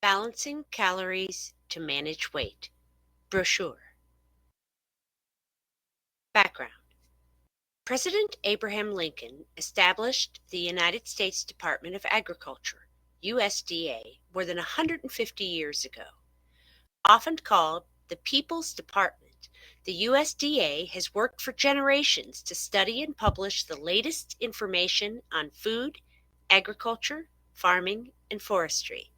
Balancing Calories to Manage Weight. Brochure. Background. President Abraham Lincoln established the United States Department of Agriculture, USDA, more than 150 years ago. Often called the People's Department, the USDA has worked for generations to study and publish the latest information on food, agriculture, farming, and forestry.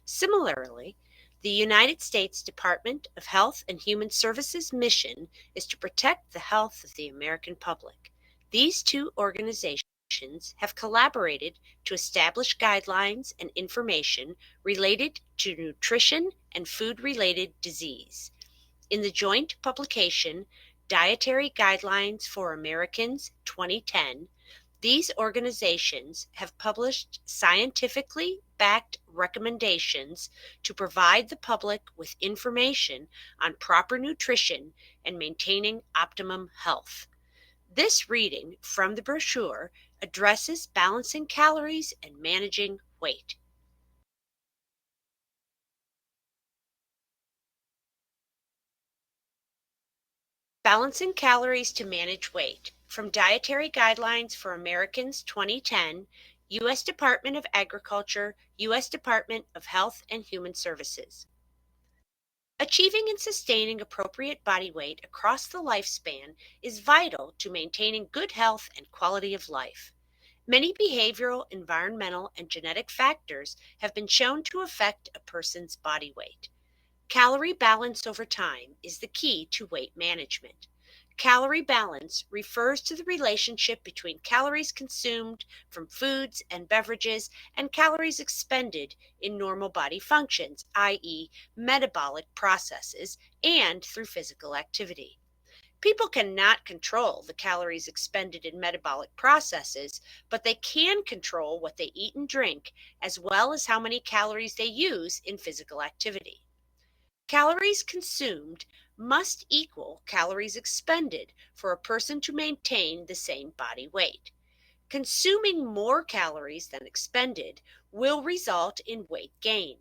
Similarly, the United States Department of Health and Human Services mission is to protect the health of the American public. These two organizations have collaborated to establish guidelines and information related to nutrition and food related disease. In the joint publication, Dietary Guidelines for Americans 2010, these organizations have published scientifically backed recommendations to provide the public with information on proper nutrition and maintaining optimum health. This reading from the brochure addresses balancing calories and managing weight. Balancing Calories to Manage Weight from Dietary Guidelines for Americans 2010, U.S. Department of Agriculture, U.S. Department of Health and Human Services. Achieving and sustaining appropriate body weight across the lifespan is vital to maintaining good health and quality of life. Many behavioral, environmental, and genetic factors have been shown to affect a person's body weight. Calorie balance over time is the key to weight management. Calorie balance refers to the relationship between calories consumed from foods and beverages and calories expended in normal body functions, i.e., metabolic processes, and through physical activity. People cannot control the calories expended in metabolic processes, but they can control what they eat and drink, as well as how many calories they use in physical activity. Calories consumed must equal calories expended for a person to maintain the same body weight. Consuming more calories than expended will result in weight gain.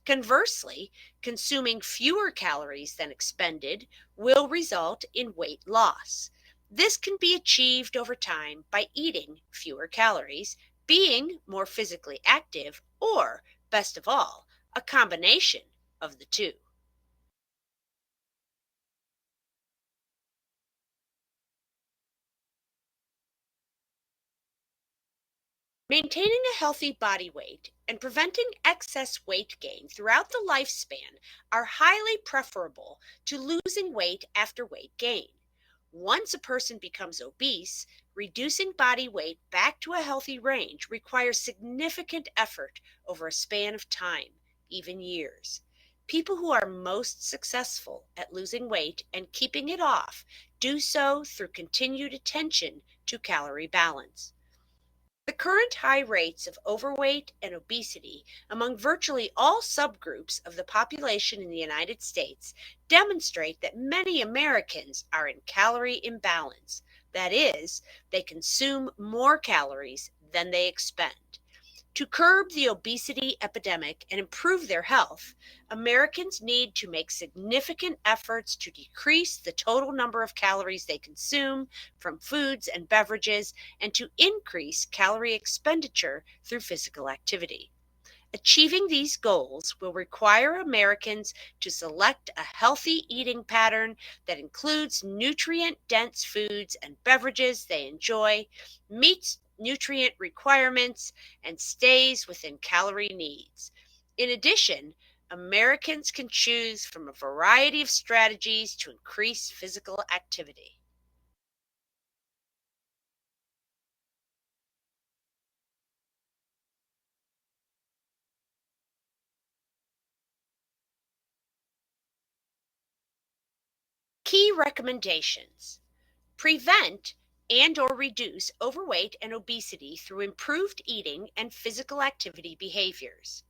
Conversely, consuming fewer calories than expended will result in weight loss. This can be achieved over time by eating fewer calories, being more physically active, or, best of all, a combination of the two. Maintaining a healthy body weight and preventing excess weight gain throughout the lifespan are highly preferable to losing weight after weight gain. Once a person becomes obese, reducing body weight back to a healthy range requires significant effort over a span of time, even years. People who are most successful at losing weight and keeping it off do so through continued attention to calorie balance. The current high rates of overweight and obesity among virtually all subgroups of the population in the United States demonstrate that many Americans are in calorie imbalance. That is, they consume more calories than they expend. To curb the obesity epidemic and improve their health, Americans need to make significant efforts to decrease the total number of calories they consume from foods and beverages and to increase calorie expenditure through physical activity. Achieving these goals will require Americans to select a healthy eating pattern that includes nutrient dense foods and beverages they enjoy, meets nutrient requirements, and stays within calorie needs. In addition, Americans can choose from a variety of strategies to increase physical activity. Key recommendations: prevent and or reduce overweight and obesity through improved eating and physical activity behaviors.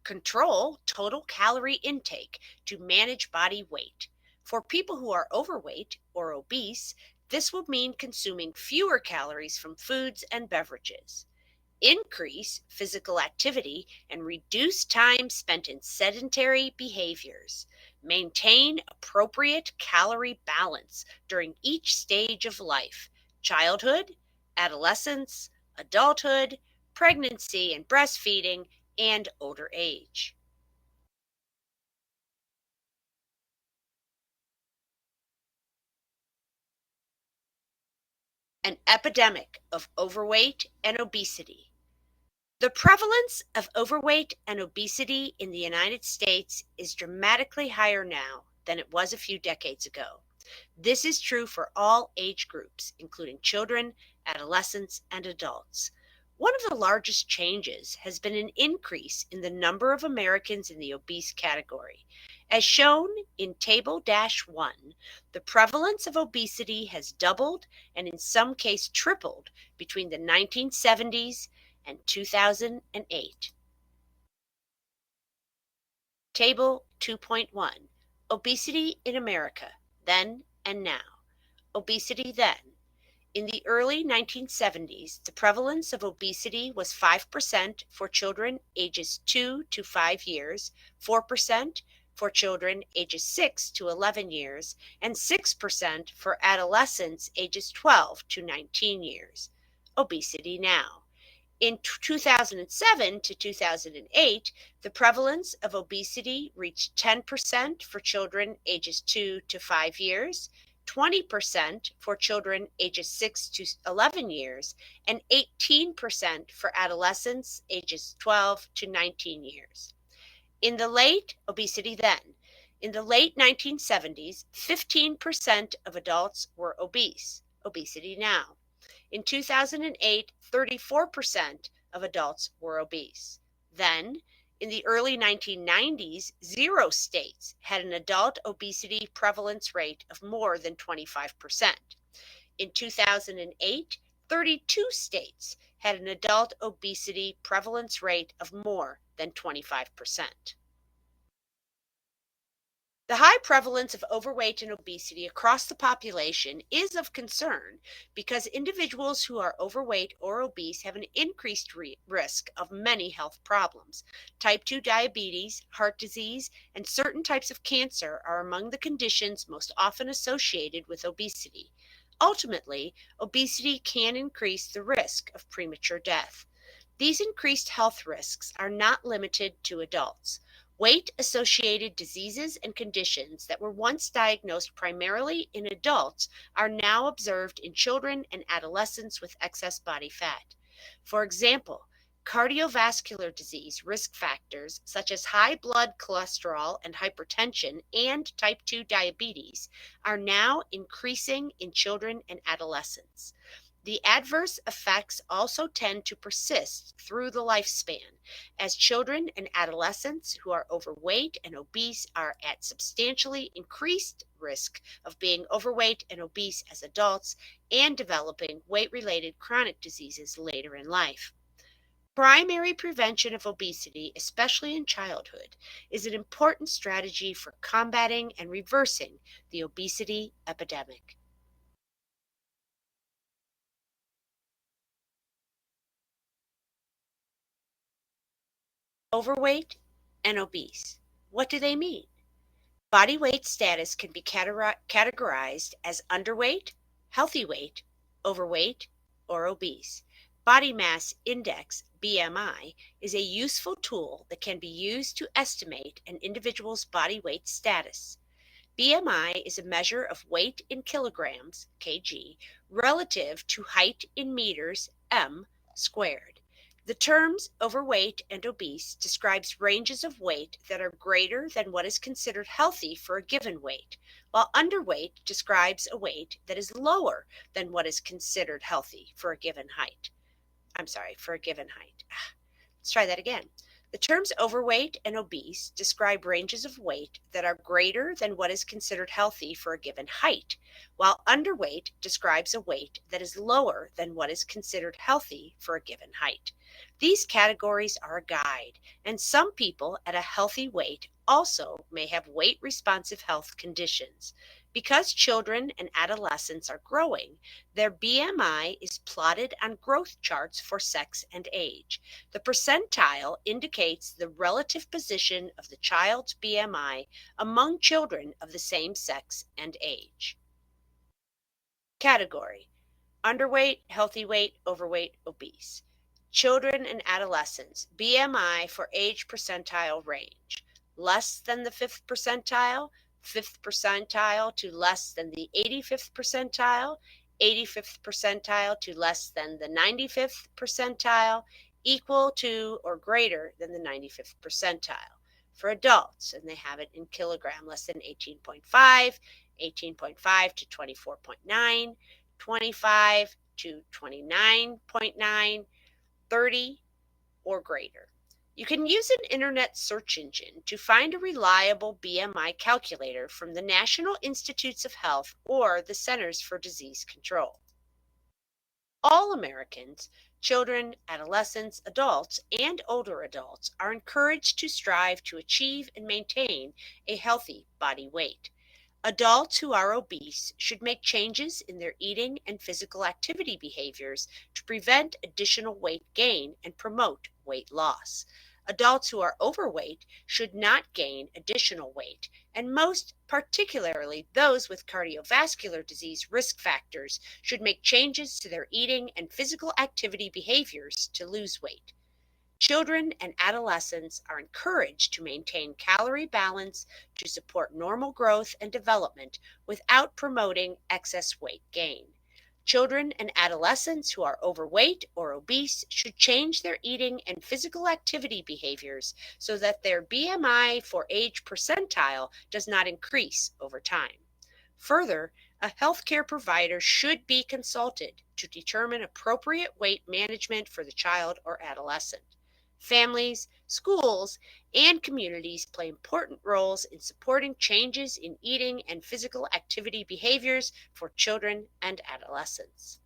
Control total calorie intake to manage body weight. For people who are overweight or obese, this will mean consuming fewer calories from foods and beverages. increase physical activity and reduce time spent in sedentary behaviors, maintain appropriate calorie balance during each stage of life: childhood, adolescence, adulthood, pregnancy and breastfeeding, and older age. An epidemic of overweight and obesity. The prevalence of overweight and obesity in the United States is dramatically higher now than it was a few decades ago. This is true for all age groups, including children, adolescents, and adults. One of the largest changes has been an increase in the number of Americans in the obese category. As shown in Table 1, the prevalence of obesity has doubled and in some cases tripled between the 1970s and 2008. Table 2.1: Obesity in America, then and now. Obesity then. In the early 1970s, the prevalence of obesity was 5% for children ages 2 to 5 years, 4% for children ages 6 to 11 years, and 6% for adolescents ages 12 to 19 years. Obesity now. In 2007 to 2008, the prevalence of obesity reached 10% for children ages 2 to 5 years, 20% for children ages 6 to 11 years, and 18% for adolescents ages 12 to 19 years. Obesity then. In the late 1970s, 15% of adults were obese. Obesity now. In 2008, 34% of adults were obese. Then, in the early 1990s, 0 states had an adult obesity prevalence rate of more than 25%. In 2008, 32 states had an adult obesity prevalence rate of more than 25%. The high prevalence of overweight and obesity across the population is of concern because individuals who are overweight or obese have an increased risk of many health problems. Type 2 diabetes, heart disease, and certain types of cancer are among the conditions most often associated with obesity. Ultimately, obesity can increase the risk of premature death. These increased health risks are not limited to adults. Weight associated diseases and conditions that were once diagnosed primarily in adults are now observed in children and adolescents with excess body fat. For example, cardiovascular disease risk factors such as high blood cholesterol and hypertension and type 2 diabetes are now increasing in children and adolescents. The adverse effects also tend to persist through the lifespan, as children and adolescents who are overweight and obese are at substantially increased risk of being overweight and obese as adults and developing weight-related chronic diseases later in life. Primary prevention of obesity, especially in childhood, is an important strategy for combating and reversing the obesity epidemic. Overweight and obese. What do they mean? Body weight status can be categorized as underweight, healthy weight, overweight, or obese. Body mass index, BMI, is a useful tool that can be used to estimate an individual's body weight status. BMI is a measure of weight in kilograms, kg, relative to height in meters, m, squared. The terms overweight and obese describes ranges of weight that are greater than what is considered healthy for a given weight, while underweight describes a weight that is lower than what is considered healthy for a given height. For a given height. Let's try that again. The terms overweight and obese describe ranges of weight that are greater than what is considered healthy for a given height, while underweight describes a weight that is lower than what is considered healthy for a given height. These categories are a guide, and some people at a healthy weight also may have weight responsive health conditions. Because children and adolescents are growing, their BMI is plotted on growth charts for sex and age. The percentile indicates the relative position of the child's BMI among children of the same sex and age. Category: underweight, healthy weight, overweight, obese. Children and adolescents, BMI for age percentile range: less than the 5th percentile to less than the 85th percentile, 85th percentile to less than the 95th percentile, equal to or greater than the 95th percentile. For adults, and they have it in kilogram, less than 18.5, 18.5 to 24.9, 25 to 29.9, 30 or greater. You can use an internet search engine to find a reliable BMI calculator from the National Institutes of Health or the Centers for Disease Control. All Americans, children, adolescents, adults, and older adults, are encouraged to strive to achieve and maintain a healthy body weight. Adults who are obese should make changes in their eating and physical activity behaviors to prevent additional weight gain and promote weight loss. Adults who are overweight should not gain additional weight, and most particularly those with cardiovascular disease risk factors should make changes to their eating and physical activity behaviors to lose weight. Children and adolescents are encouraged to maintain calorie balance to support normal growth and development without promoting excess weight gain. Children and adolescents who are overweight or obese should change their eating and physical activity behaviors so that their BMI for age percentile does not increase over time. Further, a healthcare provider should be consulted to determine appropriate weight management for the child or adolescent. Families, schools, and communities play important roles in supporting changes in eating and physical activity behaviors for children and adolescents.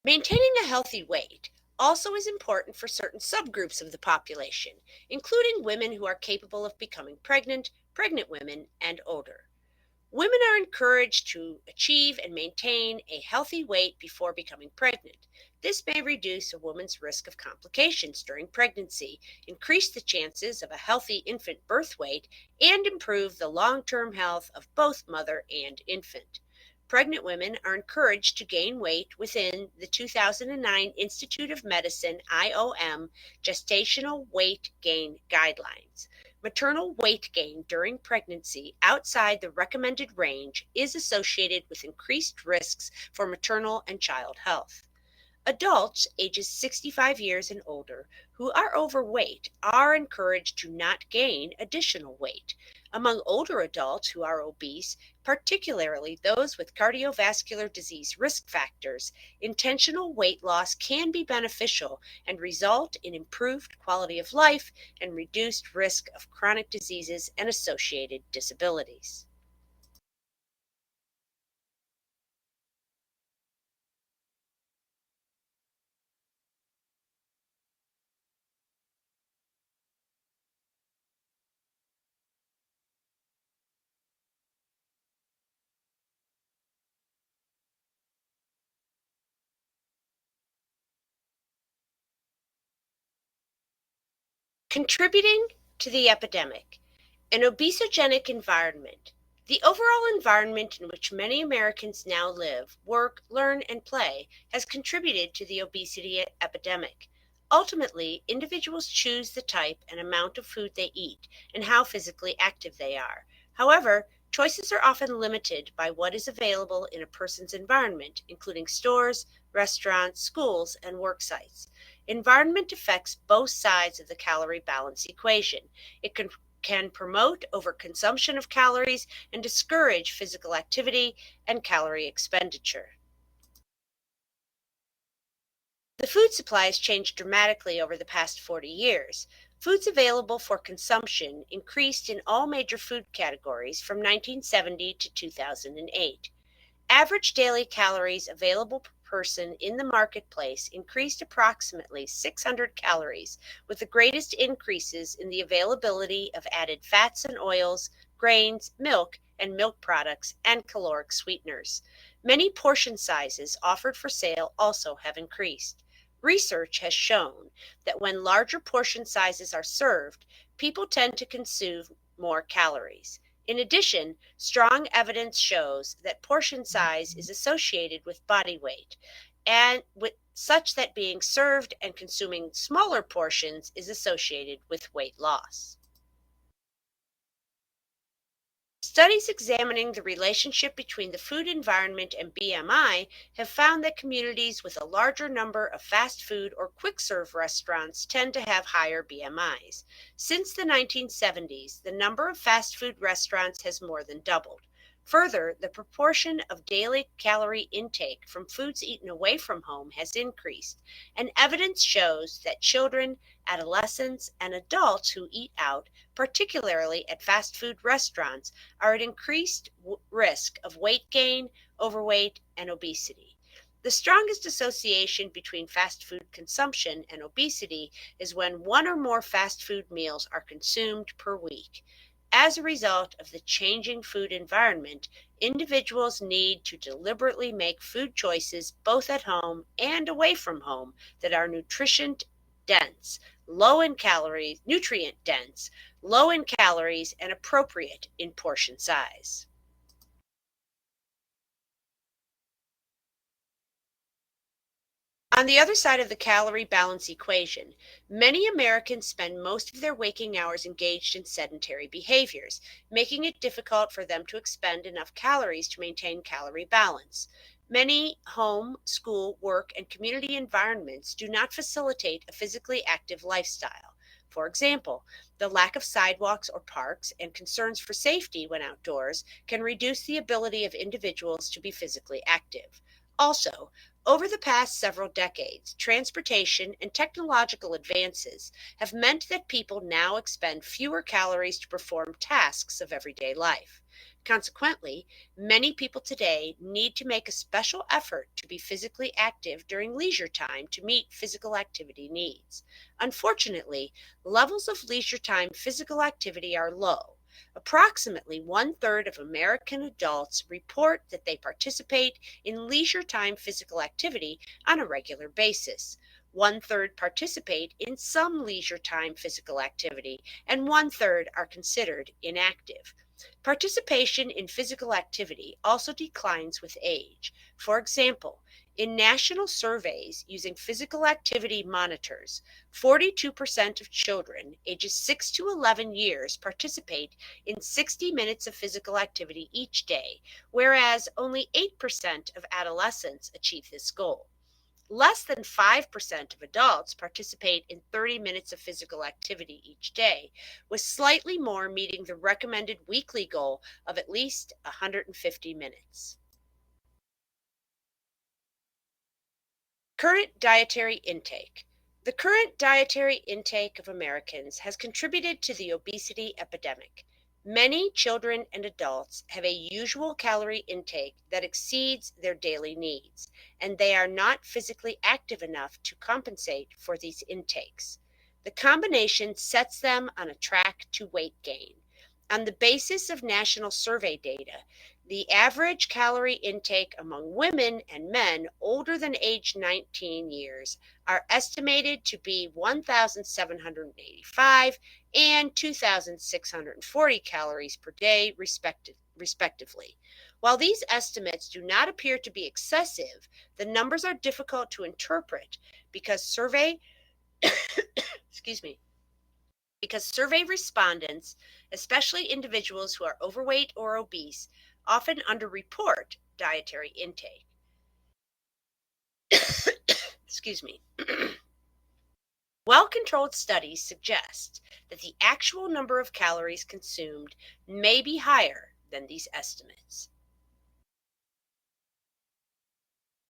Maintaining a healthy weight also is important for certain subgroups of the population, including women who are capable of becoming pregnant, pregnant women, and older. Women are encouraged to achieve and maintain a healthy weight before becoming pregnant. This may reduce a woman's risk of complications during pregnancy, increase the chances of a healthy infant birth weight, and improve the long-term health of both mother and infant. Pregnant women are encouraged to gain weight within the 2009 Institute of Medicine IOM gestational weight gain guidelines. Maternal weight gain during pregnancy outside the recommended range is associated with increased risks for maternal and child health. Adults ages 65 years and older who are overweight are encouraged to not gain additional weight. Among older adults who are obese, particularly those with cardiovascular disease risk factors, intentional weight loss can be beneficial and result in improved quality of life and reduced risk of chronic diseases and associated disabilities. Contributing to the epidemic. An obesogenic environment. The overall environment in which many Americans now live, work, learn, and play has contributed to the obesity epidemic. Ultimately, individuals choose the type and amount of food they eat and how physically active they are. However, choices are often limited by what is available in a person's environment, including stores, restaurants, schools, and work sites. Environment affects both sides of the calorie balance equation. It can promote overconsumption of calories and discourage physical activity and calorie expenditure. The food supply has changed dramatically over the past 40 years. Foods available for consumption increased in all major food categories from 1970 to 2008. Average daily calories available per person in the marketplace increased approximately 600 calories, with the greatest increases in the availability of added fats and oils, grains, milk, and milk products, and caloric sweeteners. Many portion sizes offered for sale also have increased. Research has shown that when larger portion sizes are served, people tend to consume more calories. In addition, strong evidence shows that portion size is associated with body weight, and with such that being served and consuming smaller portions is associated with weight loss. Studies examining the relationship between the food environment and BMI have found that communities with a larger number of fast food or quick serve restaurants tend to have higher BMIs. Since the 1970s, the number of fast food restaurants has more than doubled. Further, the proportion of daily calorie intake from foods eaten away from home has increased, and evidence shows that children, adolescents, and adults who eat out, particularly at fast food restaurants, are at increased risk of weight gain, overweight, and obesity. The strongest association between fast food consumption and obesity is when one or more fast food meals are consumed per week. As a result of the changing food environment, individuals need to deliberately make food choices both at home and away from home that are dense, low in calories, nutrient dense, low in calories, and appropriate in portion size. On the other side of the calorie balance equation, many Americans spend most of their waking hours engaged in sedentary behaviors, making it difficult for them to expend enough calories to maintain calorie balance. Many home, school, work, and community environments do not facilitate a physically active lifestyle. For example, the lack of sidewalks or parks and concerns for safety when outdoors can reduce the ability of individuals to be physically active. Also, over the past several decades, transportation and technological advances have meant that people now expend fewer calories to perform tasks of everyday life. Consequently, many people today need to make a special effort to be physically active during leisure time to meet physical activity needs. Unfortunately, levels of leisure time physical activity are low. Approximately one-third of American adults report that they participate in leisure time physical activity on a regular basis. One-third participate in some leisure time physical activity, and one-third are considered inactive. Participation in physical activity also declines with age. For example, in national surveys using physical activity monitors, 42% of children ages 6 to 11 years participate in 60 minutes of physical activity each day, whereas only 8% of adolescents achieve this goal. Less than 5% of adults participate in 30 minutes of physical activity each day, with slightly more meeting the recommended weekly goal of at least 150 minutes. Current dietary intake. The current dietary intake of Americans has contributed to the obesity epidemic. Many children and adults have a usual calorie intake that exceeds their daily needs, and they are not physically active enough to compensate for these intakes. The combination sets them on a track to weight gain. On the basis of national survey data, the average calorie intake among women and men older than age 19 years are estimated to be 1,785 and 2,640 calories per day, respectively. While these estimates do not appear to be excessive, the numbers are difficult to interpret because excuse me, because survey respondents, especially individuals who are overweight or obese, often underreport dietary intake. Excuse me. Well controlled studies suggest that the actual number of calories consumed may be higher than these estimates.